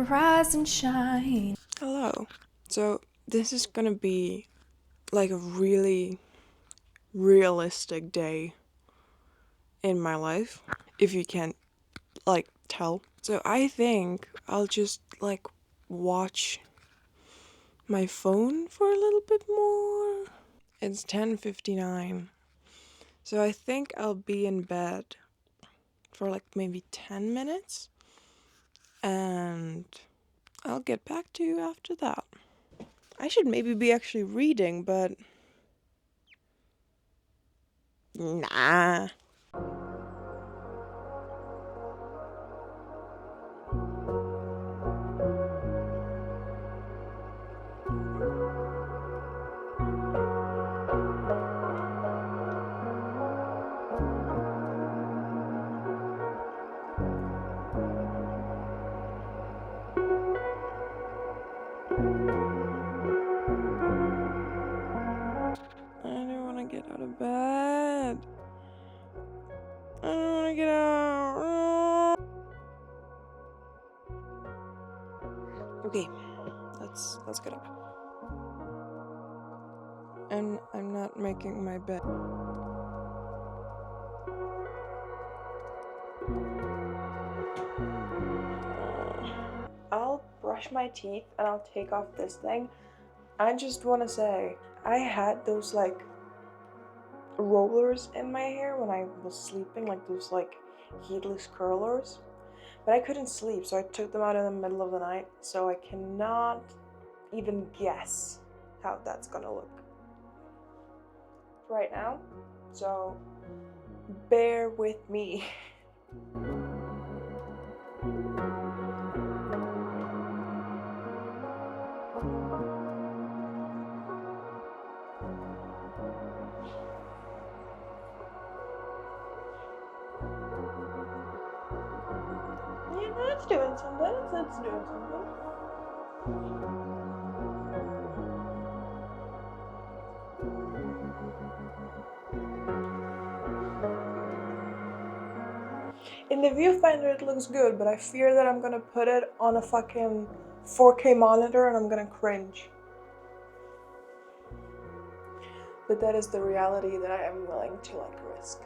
rise and shine. Hello. So this is gonna be like a really realistic day in my life, if you can't like tell. So I think I'll just like watch my phone for a little bit more. It's 10:59. So I think I'll be in bed for like maybe 10 minutes and I'll get back to you after that. I should maybe be actually reading, but nah. I don't want to get out of bed. I don't want to get out. Okay, let's get up. And I'm not making my bed. I'll brush my teeth and I'll take off this thing. I just want to say, I had those like rollers in my hair when I was sleeping, like those like heatless curlers. But I couldn't sleep, so I took them out in the middle of the night. So I cannot even guess how that's gonna look right now. So bear with me. Yeah, it's doing something. It's doing something. In the viewfinder it looks good, but I fear that I'm gonna put it on a fucking 4K monitor and I'm gonna cringe. But that is the reality that I am willing to like risk.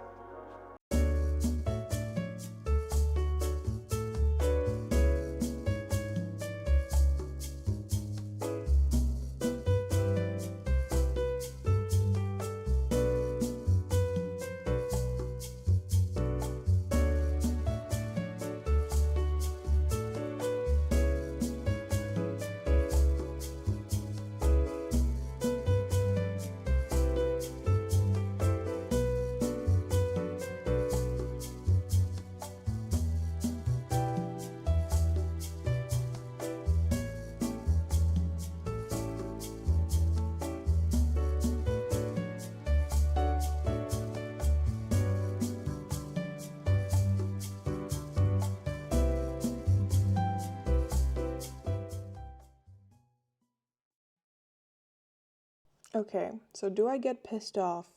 Okay, so do I get pissed off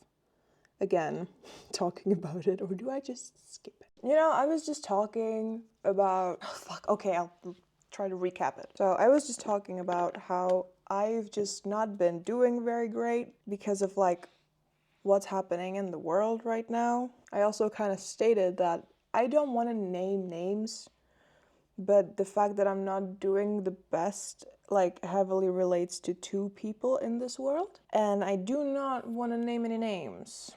again talking about it, or do I just skip it? You know, I was just talking about okay, I'll try to recap it. So I was just talking about how I've just not been doing very great because of like what's happening in the world right now. I also kind of stated that I don't want to name names, but the fact that I'm not doing the best like heavily relates to two people in this world. And I do not want to name any names,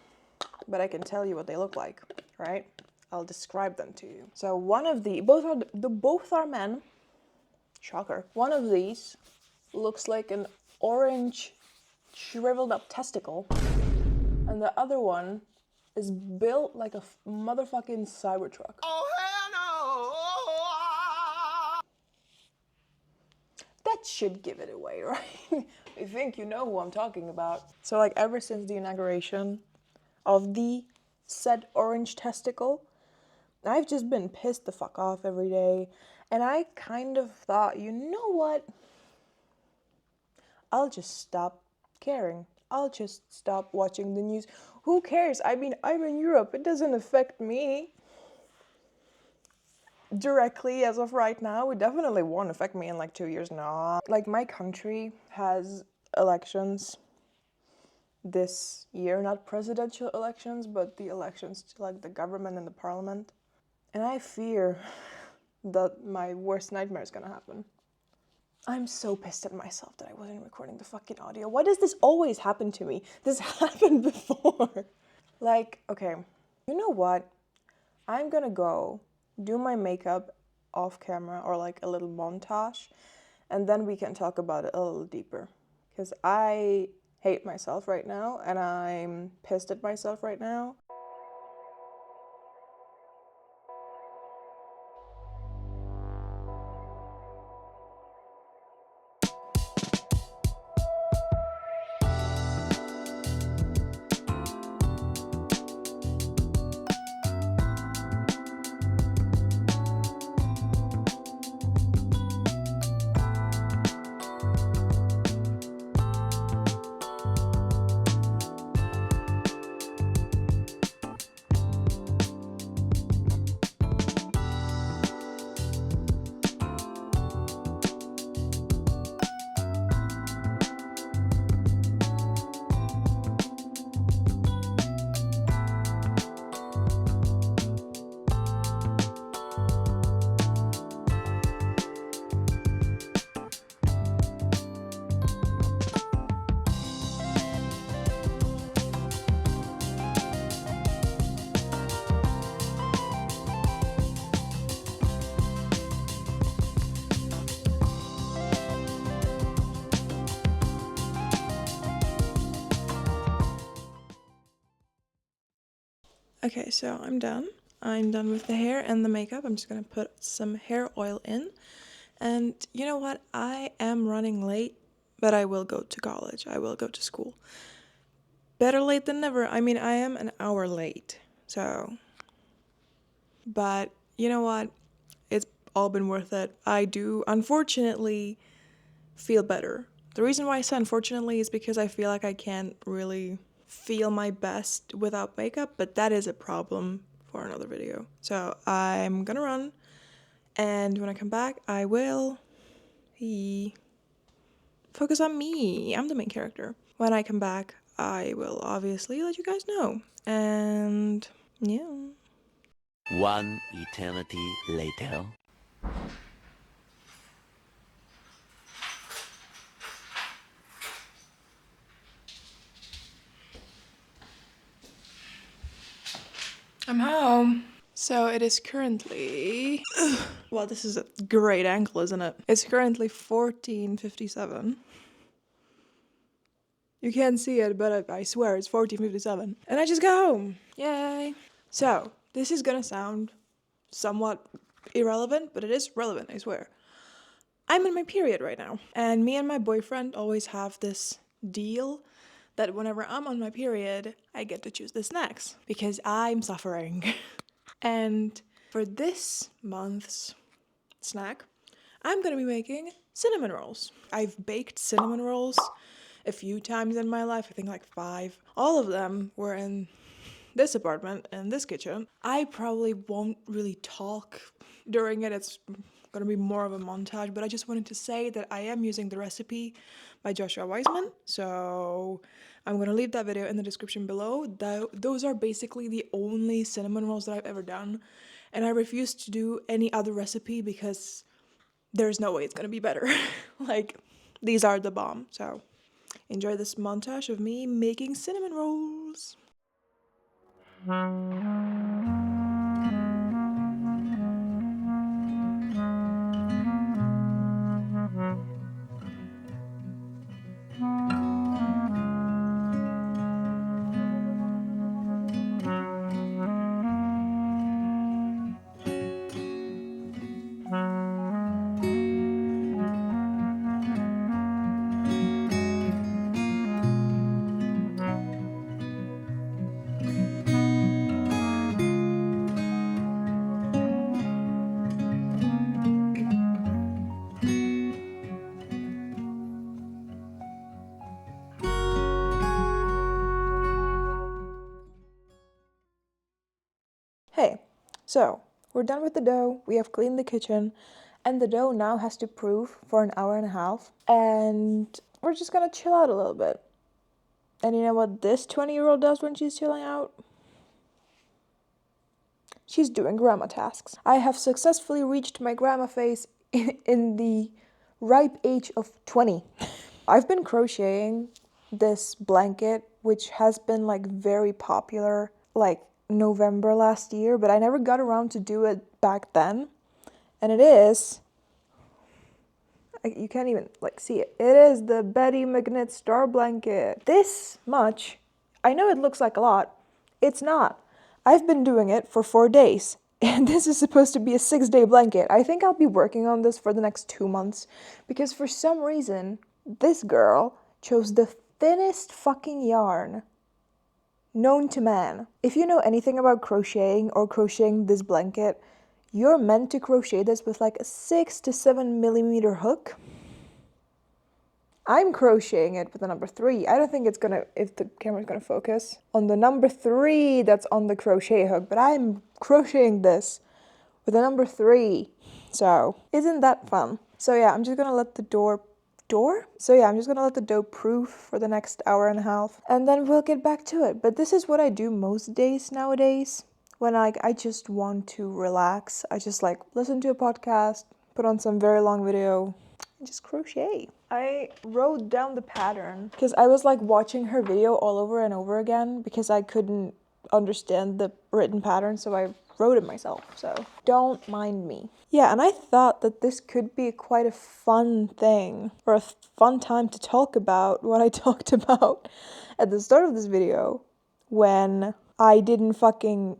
but I can tell you what they look like, right? I'll describe them to you. So one of both are men. Shocker. One of these looks like an orange shriveled up testicle, and the other one is built like a motherfucking Cybertruck. Oh hell no! That should give it away, right? I think you know who I'm talking about. So like ever since the inauguration of the said orange testicle, I've just been pissed the fuck off every day. And I kind of thought, you know what? I'll just stop caring. I'll just stop watching the news. Who cares? I mean, I'm in Europe. It doesn't affect me. directly as of right now. It definitely won't affect me in like 2 years. Nah. Like my country has elections this year, not presidential elections, but the elections to like the government and the parliament. And I fear that my worst nightmare is gonna happen. I'm so pissed at myself that I wasn't recording the fucking audio. Why does this always happen to me? This happened before. Like, okay, you know what? I'm gonna go do my makeup off camera or like a little montage, and then we can talk about it a little deeper. Because I hate myself right now, and I'm pissed at myself right now. Okay, so I'm done. I'm done with the hair and the makeup. I'm just gonna put some hair oil in. And you know what? I am running late, but I will go to college. I will go to school. Better late than never. I mean, I am an hour late, so. But you know what? It's all been worth it. I do, unfortunately, feel better. The reason why I say unfortunately is because I feel like I can't really feel my best without makeup, but that is a problem for another video. So I'm gonna run, and when I come back, I will focus on me. I'm the main character. When I come back, I will obviously let you guys know. And yeah. One eternity later. I'm home. So it is currently, well, this is a great angle, isn't it? It's currently 14:57. You can't see it, but I swear it's 14:57. And I just got home. Yay. So this is gonna sound somewhat irrelevant, but it is relevant, I swear. I'm in my period right now. And me and my boyfriend always have this deal that whenever I'm on my period, I get to choose the snacks because I'm suffering. And for this month's snack, I'm gonna be making cinnamon rolls. I've baked cinnamon rolls a few times in my life, I think like 5. All of them were in this apartment, in this kitchen. I probably won't really talk during it. It's gonna be more of a montage, but I just wanted to say that I am using the recipe by Joshua Weissman, so I'm gonna leave that video in the description below. Those are basically the only cinnamon rolls that I've ever done, and I refuse to do any other recipe because there's no way it's gonna be better. Like, these are the bomb. So enjoy this montage of me making cinnamon rolls. Hey, so we're done with the dough. We have cleaned the kitchen. And the dough now has to proof for an hour and a half. And we're just gonna chill out a little bit. And you know what this 20-year-old does when she's chilling out? She's doing grandma tasks. I have successfully reached my grandma phase in the ripe age of 20. I've been crocheting this blanket, which has been like very popular like November last year, but I never got around to do it back then. And it is, you can't even like see it. It is the Betty McNitt star blanket. This much, I know it looks like a lot. It's not. I've been doing it for 4 days. And this is supposed to be a 6-day blanket. I think I'll be working on this for the next 2 months. Because for some reason, this girl chose the thinnest fucking yarn known to man. If you know anything about crocheting or crocheting this blanket, you're meant to crochet this with like a 6 to 7 millimeter hook. I'm crocheting it with the number 3. I don't think it's gonna, if the camera's gonna focus on the number 3 that's on the crochet hook, but I'm crocheting this with the number 3. So, isn't that fun? So yeah, I'm just gonna let the dough proof for the next hour and a half, and then we'll get back to it. But this is what I do most days nowadays. When like I just want to relax, I just like listen to a podcast, put on some very long video, and just crochet. I wrote down the pattern because I was like watching her video all over and over again because I couldn't understand the written pattern, so I wrote it myself, so don't mind me. Yeah, and I thought that this could be quite a fun thing, or a fun time to talk about what I talked about at the start of this video when I didn't fucking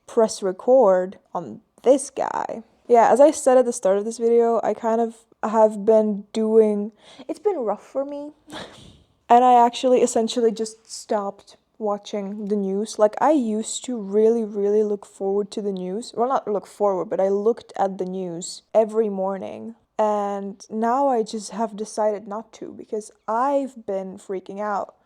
press record on this guy. Yeah, as I said at the start of this video, I kind of have been doing, it's been rough for me. And I actually essentially just stopped watching the news. Like I used to really look forward to the news. Well, not look forward, but I looked at the news every morning. And now I just have decided not to because I've been freaking out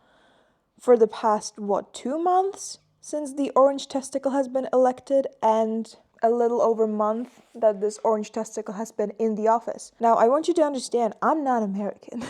for the past, 2 months since the orange testicle has been elected, and a little over a month that this orange testicle has been in the office. Now, I want you to understand, I'm not American.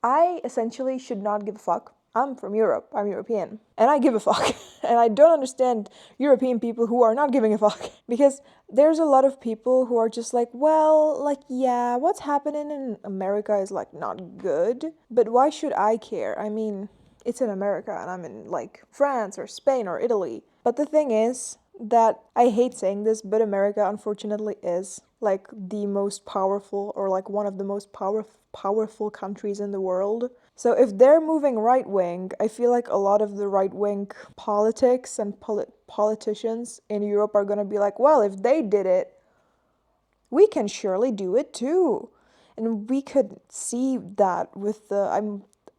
I essentially should not give a fuck. I'm from Europe, I'm European, and I give a fuck. And I don't understand European people who are not giving a fuck. Because there's a lot of people who are just like, well, like, yeah, what's happening in America is like not good. But why should I care? I mean, it's in America and I'm in like France or Spain or Italy. But the thing is that I hate saying this, but America unfortunately is like the most powerful, or like one of the most powerful countries in the world. So if they're moving right wing, I feel like a lot of the right wing politics and politicians in Europe are gonna be like, well, if they did it, we can surely do it too. And we could see that with the,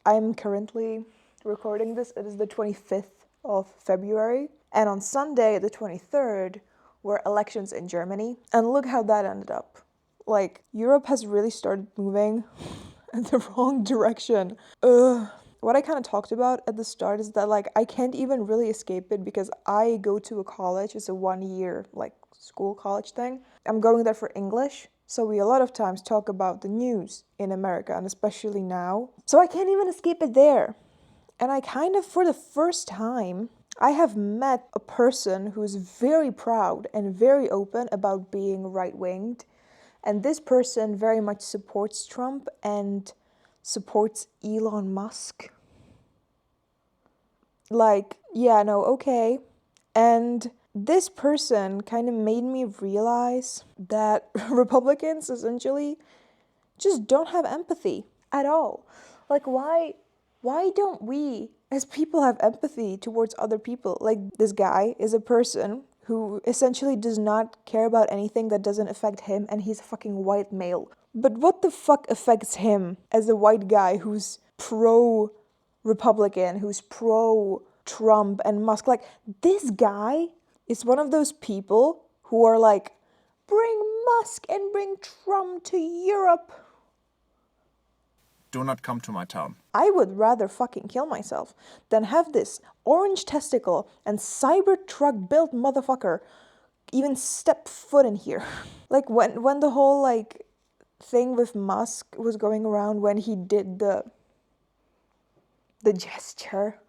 I'm currently recording this, it is the 25th of February. And on Sunday, the 23rd, were elections in Germany. And look how that ended up. Like, Europe has really started moving in the wrong direction. What I kind of talked about at the start is that, like, I can't even really escape it because I go to a college. It's a 1-year, like, school college thing. I'm going there for English. So we a lot of times talk about the news in America, and especially now. So I can't even escape it there. And I kind of, for the first time, I have met a person who's very proud and very open about being right-winged. And this person very much supports Trump and supports Elon Musk. Like, yeah, no, okay. And this person kind of made me realize that Republicans essentially just don't have empathy at all. Like, why don't we as people have empathy towards other people? Like, this guy is a person who essentially does not care about anything that doesn't affect him, and he's a fucking white male. But what the fuck affects him as a white guy who's pro-Republican, who's pro-Trump and Musk? Like, this guy is one of those people who are like, bring Musk and bring Trump to Europe. Do not come to my town. I would rather fucking kill myself than have this orange testicle and Cybertruck built motherfucker even step foot in here. Like when the whole like thing with Musk was going around, when he did the gesture.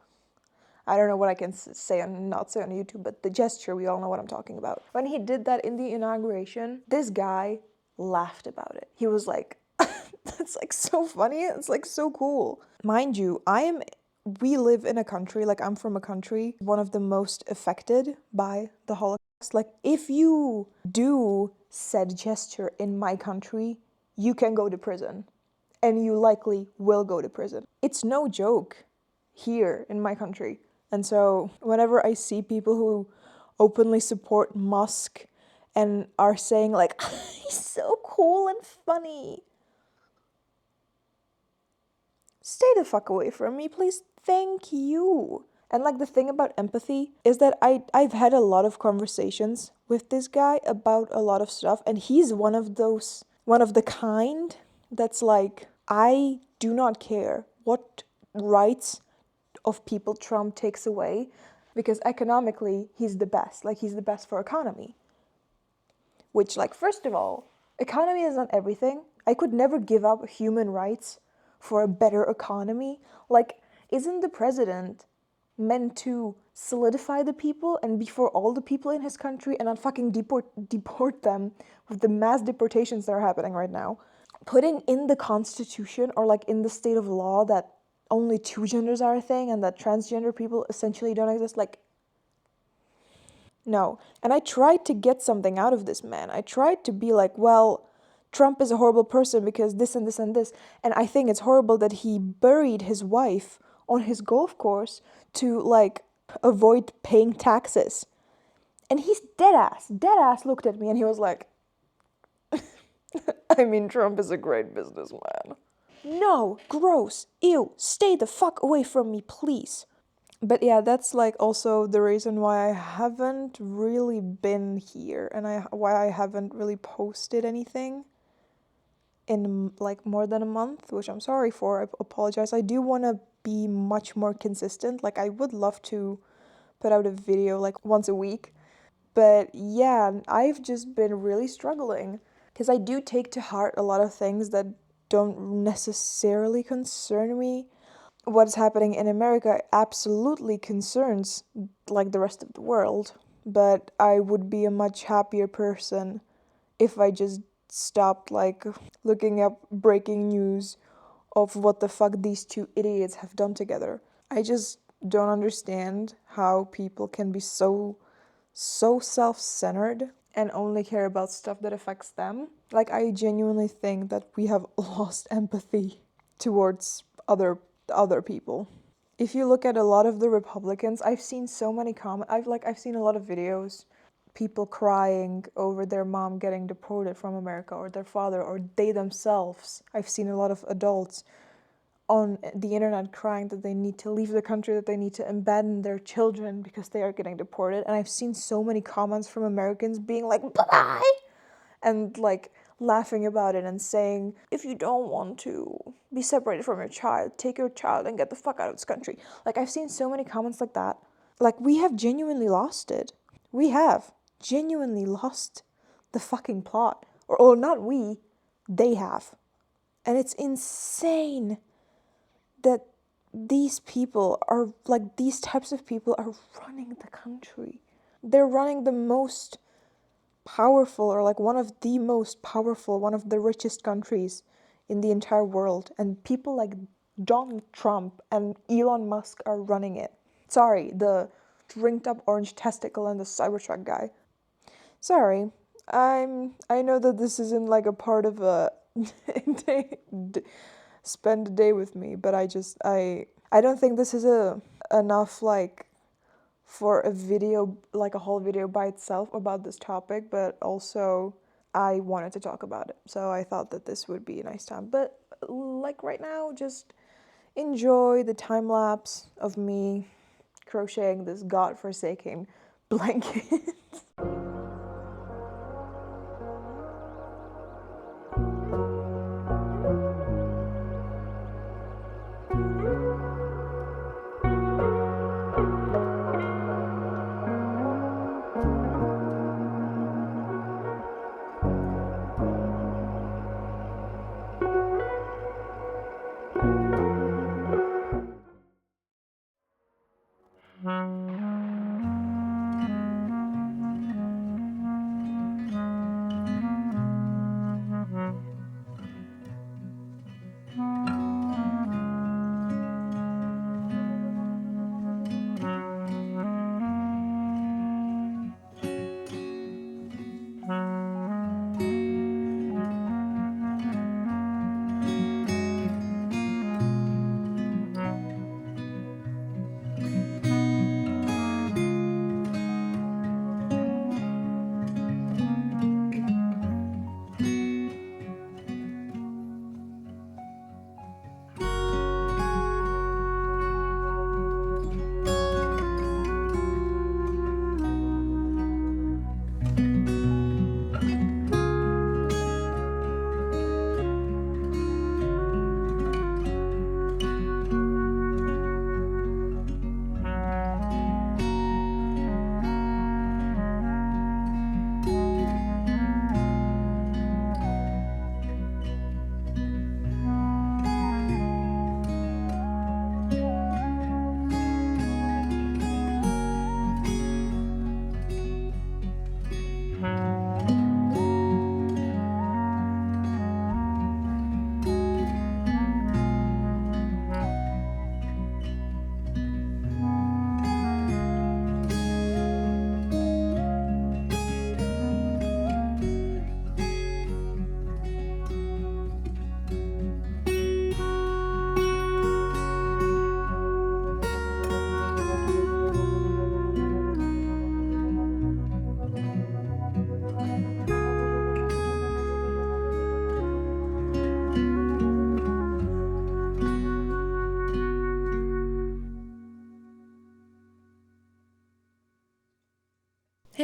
I don't know what I can say and not say on YouTube, but the gesture, we all know what I'm talking about. When he did that in the inauguration, this guy laughed about it. He was like, that's like so funny. It's like so cool. Mind you, we live in a country, like I'm from a country, one of the most affected by the Holocaust. Like if you do said gesture in my country, you can go to prison. And you likely will go to prison. It's no joke here in my country. And so whenever I see people who openly support Musk and are saying like, he's so cool and funny, stay the fuck away from me, please. Thank you. And like the thing about empathy is that I've had a lot of conversations with this guy about a lot of stuff, and he's one of the kind that's like, I do not care what rights of people Trump takes away, because economically he's the best. Like he's the best for economy. Which, like, first of all, economy is not everything. I could never give up human rights for a better economy. Like, isn't the president meant to solidify the people and be for all the people in his country and not fucking deport them with the mass deportations that are happening right now? Putting in the constitution or like in the state of law that only two genders are a thing and that transgender people essentially don't exist, like, no. And I tried to get something out of this man. I tried to be like, well, Trump is a horrible person because this and this and this. And I think it's horrible that he buried his wife on his golf course to like avoid paying taxes. And he's dead ass looked at me and he was like, I mean, Trump is a great businessman. No, gross, ew, stay the fuck away from me, please. But yeah, that's like also the reason why I haven't really been here and why I haven't really posted anything in like more than a month, which I'm sorry for. I apologize. I do want to be much more consistent. Like I would love to put out a video like once a week. But yeah, I've just been really struggling because I do take to heart a lot of things that don't necessarily concern me. What's happening in America absolutely concerns like the rest of the world, but I would be a much happier person if I just stopped like looking up breaking news of what the fuck these two idiots have done together. I just don't understand how people can be so self-centered and only care about stuff that affects them. Like I genuinely think that we have lost empathy towards other people. If you look at a lot of the Republicans, I've seen so many comments. I've seen a lot of videos, people crying over their mom getting deported from America, or their father, or they themselves. I've seen a lot of adults on the internet crying that they need to leave the country, that they need to abandon their children because they are getting deported. And I've seen so many comments from Americans being like, bye! And like laughing about it and saying, if you don't want to be separated from your child, take your child and get the fuck out of this country. Like I've seen so many comments like that. Like we have genuinely lost it. We have genuinely lost the fucking plot. Or not we, they have. And it's insane that these people are, like, these types of people are running the country. They're running the most powerful, or like one of the most powerful, one of the richest countries in the entire world. And people like Donald Trump and Elon Musk are running it. Sorry, the drinked up orange testicle and the Cybertruck guy. Sorry, I know that this isn't like a part of a spend a day with me, but I don't think this is enough like for a video, like a whole video by itself about this topic, but also I wanted to talk about it, so I thought that this would be a nice time. But like right now, just enjoy the time lapse of me crocheting this godforsaken blanket.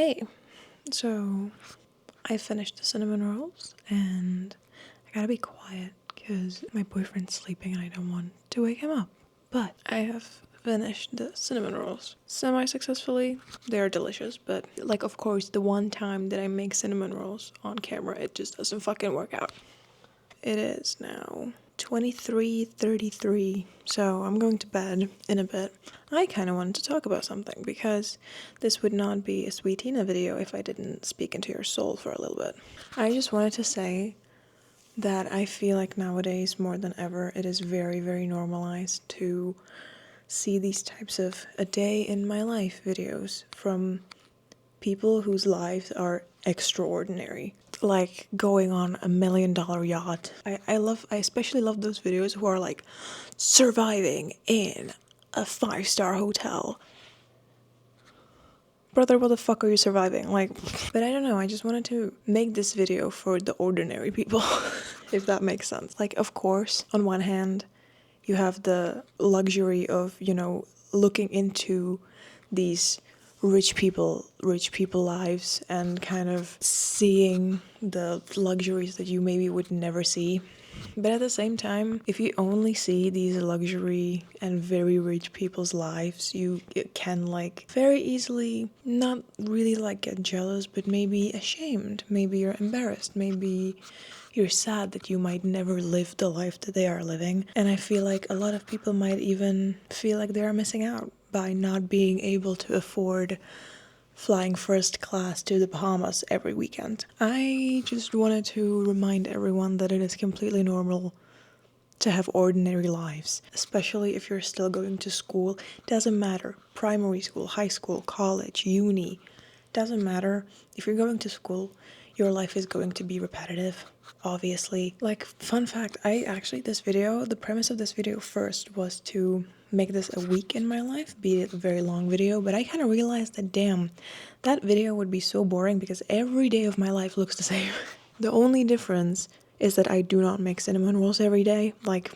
Hey, so I finished the cinnamon rolls and I gotta be quiet because my boyfriend's sleeping and I don't want to wake him up. But I have finished the cinnamon rolls semi-successfully. They are delicious, but like, of course, the one time that I make cinnamon rolls on camera, it just doesn't fucking work out. It is now 23:33, so I'm going to bed in a bit. I kind of wanted to talk about something because this would not be a Sweet Tina video if I didn't speak into your soul for a little bit. I just wanted to say that I feel like nowadays more than ever it is very, very normalized to see these types of a day in my life videos from people whose lives are extraordinary, like going on $1 million yacht. I especially love those videos who are like surviving in a 5-star hotel. Brother, what the fuck are you surviving? Like, but I don't know, I just wanted to make this video for the ordinary people, if that makes sense. Like, of course, on one hand, you have the luxury of, you know, looking into these rich people lives and kind of seeing the luxuries that you maybe would never see. But at the same time, if you only see these luxury and very rich people's lives, you can like very easily not really like get jealous, but maybe ashamed, maybe you're embarrassed, maybe you're sad that you might never live the life that they are living. And I feel like a lot of people might even feel like they are missing out by not being able to afford flying first class to the Bahamas every weekend. I just wanted to remind everyone that it is completely normal to have ordinary lives, especially if you're still going to school. Doesn't matter, primary school, high school, college, uni, doesn't matter. If you're going to school, your life is going to be repetitive, obviously. Like, fun fact, the premise of this video first was to make this a week in my life, be it a very long video, but I kind of realized that, damn, that video would be so boring because every day of my life looks the same. The only difference is that I do not make cinnamon rolls every day. Like,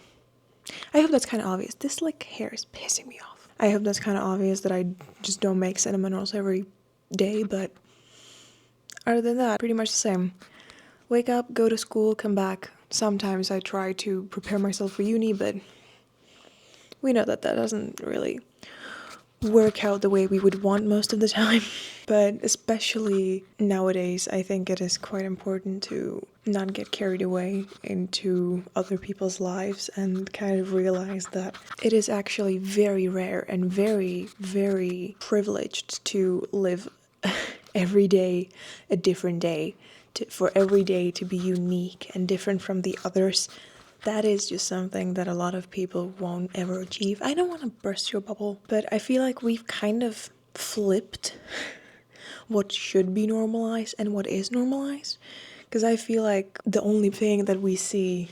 I hope that's kind of obvious. This, like, hair is pissing me off. I hope that's kind of obvious that I just don't make cinnamon rolls every day, but other than that, pretty much the same. Wake up, go to school, come back. Sometimes I try to prepare myself for uni, but we know that that doesn't really work out the way we would want most of the time. But especially nowadays, I think it is quite important to not get carried away into other people's lives and kind of realize that it is actually very rare and very, very privileged to live every day a different day, for every day to be unique and different from the others. That is just something that a lot of people won't ever achieve. I don't want to burst your bubble, but I feel like we've kind of flipped what should be normalized and what is normalized. Because I feel like the only thing that we see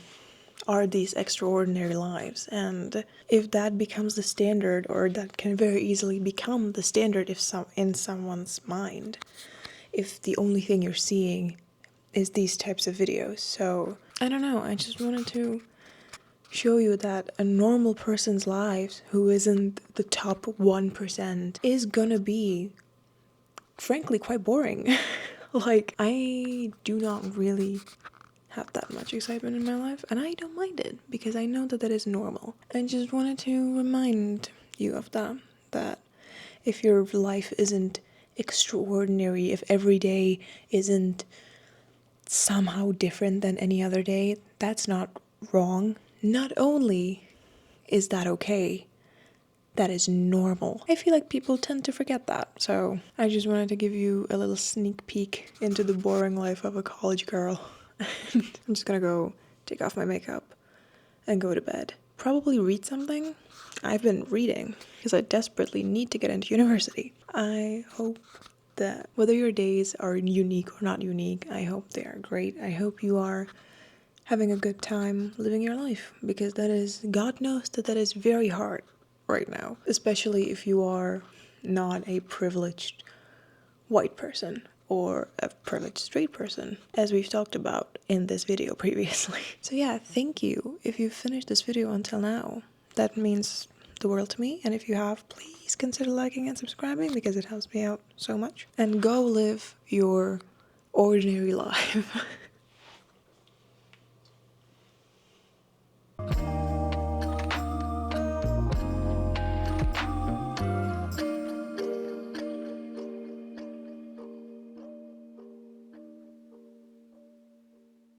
are these extraordinary lives. And if that becomes the standard, or that can very easily become the standard in someone's mind, if the only thing you're seeing is these types of videos. So I don't know, I just wanted to show you that a normal person's lives who isn't the top 1% is gonna be frankly quite boring. Like, I do not really have that much excitement in my life, and I don't mind it because I know that that is normal. I just wanted to remind you of that if your life isn't extraordinary, if every day isn't somehow different than any other day, that's not wrong. Not only is that okay, that is normal. I feel like people tend to forget that. So I just wanted to give you a little sneak peek into the boring life of a college girl. I'm just gonna go take off my makeup and go to bed. Probably read something. I've been reading because I desperately need to get into university. I hope that whether your days are unique or not unique, I hope they are great. I hope you are having a good time living your life, because that is, God knows that is very hard right now, especially if you are not a privileged white person or a privileged straight person, as we've talked about in this video previously. So yeah, thank you if you finished this video until now. That means the world to me. And if you have, please consider liking and subscribing because it helps me out so much. And go live your ordinary life.